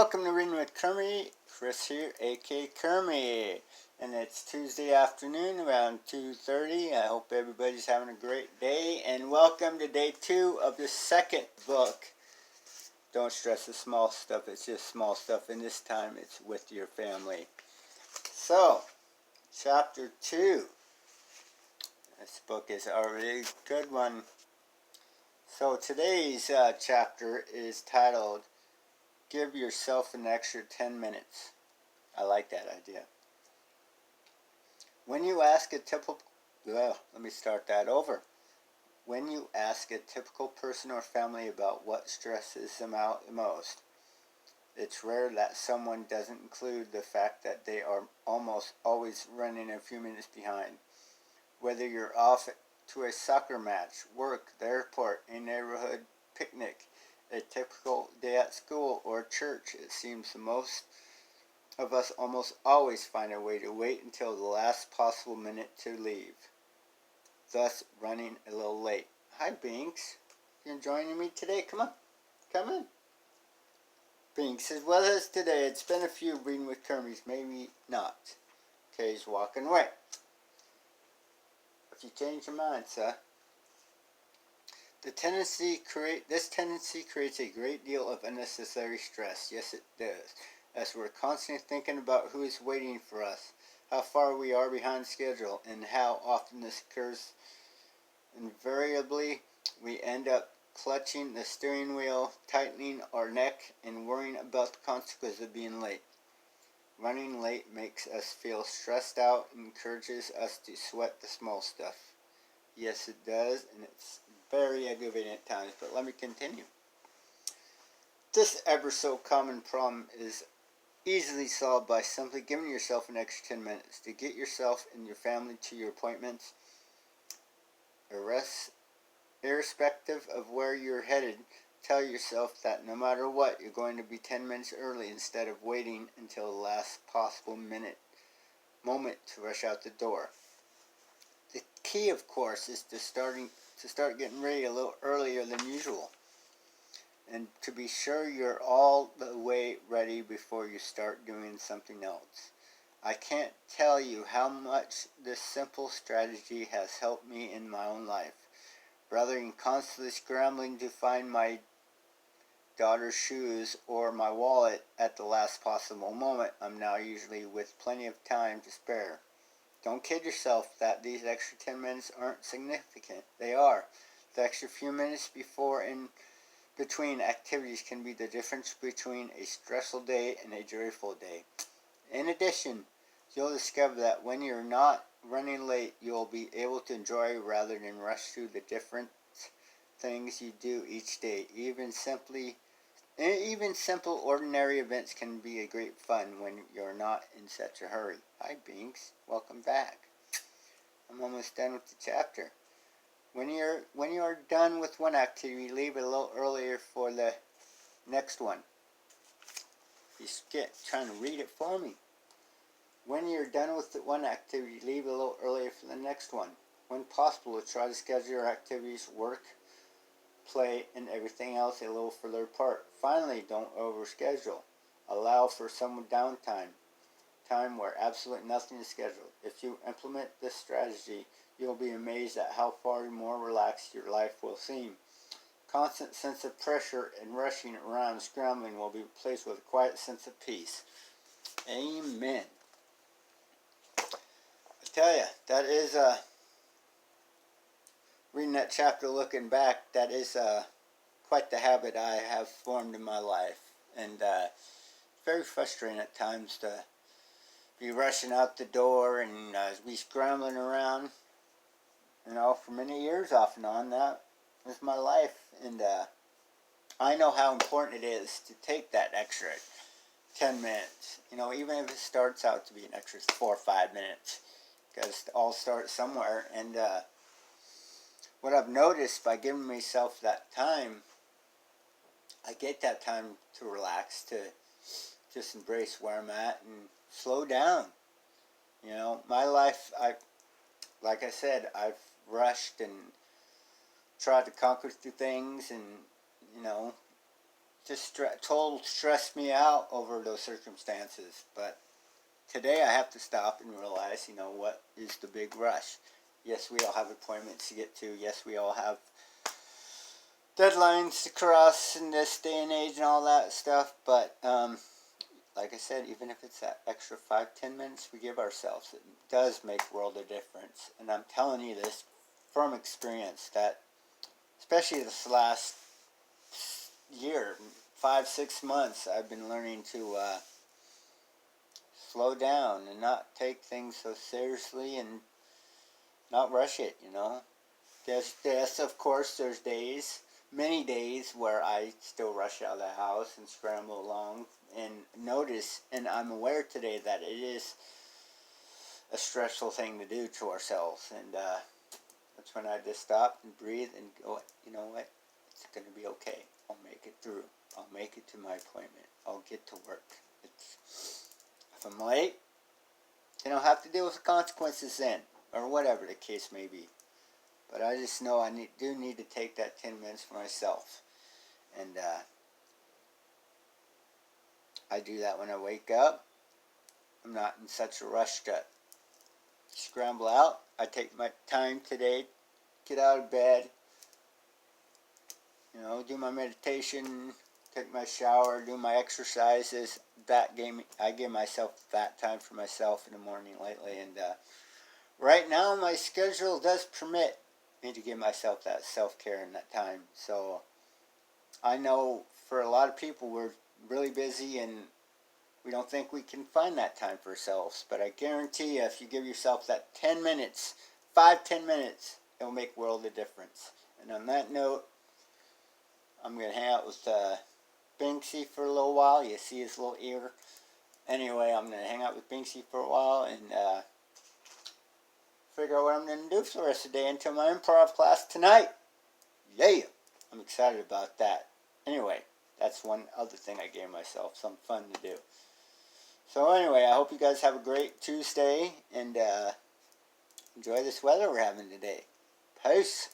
Welcome to Reading with Kermie. Chris here, aka Kermie. And it's Tuesday afternoon around 2:30. I hope everybody's having a great day. And welcome to day 2 of the second book. Don't stress the small stuff, it's just small stuff. And this time it's with your family. So, chapter 2. This book is a really good one. So today's chapter is titled Give Yourself an Extra 10 Minutes. I like that idea. When you ask a typical... Well, let me start that over. When you ask a typical person or family about what stresses them out the most, it's rare that someone doesn't include the fact that they are almost always running a few minutes behind. Whether you're off to a soccer match, work, the airport, a neighborhood picnic, a typical day at school or church, it seems most of us almost always find a way to wait until the last possible minute to leave, thus running a little late. Hi, Binks. You're joining me today? Come on. Come in. Binks is with us today. It's been a few Reading with Kermies, maybe not. Okay, he's walking away. If you change your mind, sir. This tendency creates a great deal of unnecessary stress. Yes, it does. As we're constantly thinking about who is waiting for us, how far we are behind schedule, and how often this occurs. Invariably, we end up clutching the steering wheel, tightening our neck, and worrying about the consequences of being late. Running late makes us feel stressed out and encourages us to sweat the small stuff. Yes, it does, and it's very aggravating at times, but let me continue. This ever so common problem is easily solved by simply giving yourself an extra 10 minutes to get yourself and your family to your appointments. Irrespective of where you're headed, tell yourself that no matter what, you're going to be 10 minutes early instead of waiting until the last possible moment to rush out the door. The key, of course, is to start getting ready a little earlier than usual, and to be sure you're all the way ready before you start doing something else. I can't tell you how much this simple strategy has helped me in my own life. Rather than constantly scrambling to find my daughter's shoes or my wallet at the last possible moment, I'm now usually with plenty of time to spare. Don't kid yourself that these extra 10 minutes aren't significant. They are. The extra few minutes before and between activities can be the difference between a stressful day and a joyful day. In addition, you'll discover that when you're not running late, you'll be able to enjoy rather than rush through the different things you do each day. Even simple ordinary events can be a great fun when you're not in such a hurry. Hi, Binks. Welcome back. I'm almost done with the chapter. When you are done with one activity, leave it a little earlier for the next one. He's trying to read it for me. When you're done with the one activity, leave it a little earlier for the next one. When possible, try to schedule your activities, work, play, and everything else a little further apart. Finally, don't overschedule. Allow for some downtime, time where absolutely nothing is scheduled. If you implement this strategy, you'll be amazed at how far more relaxed your life will seem. Constant sense of pressure and rushing around and scrambling will be replaced with a quiet sense of peace. Amen. I tell you, that is reading that chapter, looking back, that is quite the habit I have formed in my life, and very frustrating at times to be rushing out the door and be scrambling around. For many years off and on, that was my life, and I know how important it is to take that extra 10 minutes, even if it starts out to be an extra 4 or 5 minutes, because it all starts somewhere. And what I've noticed, by giving myself that time, I get that time to relax, to just embrace where I'm at and slow down. My life, like I said, I've rushed and tried to conquer through things, and just total stressed me out over those circumstances. But today I have to stop and realize, what is the big rush? Yes, we all have appointments to get to. Yes, we all have deadlines to cross in this day and age and all that stuff. But like I said, even if it's that extra 5-10 minutes we give ourselves, it does make a world of difference. And I'm telling you this from experience, that especially this last year, 5-6 months, I've been learning to slow down and not take things so seriously and not rush it. Yes, of course, there's days, many days, where I still rush out of the house and scramble along and notice, and I'm aware today that it is a stressful thing to do to ourselves. And that's when I just stop and breathe and go, you know what, it's going to be okay. I'll make it through. I'll make it to my appointment. I'll get to work. If I'm late, then I'll have to deal with the consequences then, or whatever the case may be. But I just know I do need to take that 10 minutes for myself. And I do that when I wake up. I'm not in such a rush to scramble out. I take my time today, get out of bed, do my meditation, take my shower, do my exercises. I give myself that time for myself in the morning lately. And right now my schedule does permit me to give myself that self-care in that time. So I know for a lot of people we're really busy and we don't think we can find that time for ourselves. But I guarantee you, if you give yourself that 10 minutes, 5-10 minutes, it'll make a world of difference. And on that note, I'm going to hang out with Binksy for a little while. You see his little ear. Anyway, I'm going to hang out with Binksy for a while and figure out what I'm going to do for the rest of the day until my improv class tonight. Yeah, I'm excited about that. Anyway, that's one other thing I gave myself, some fun to do. So anyway, I hope you guys have a great Tuesday and enjoy this weather we're having today. Peace.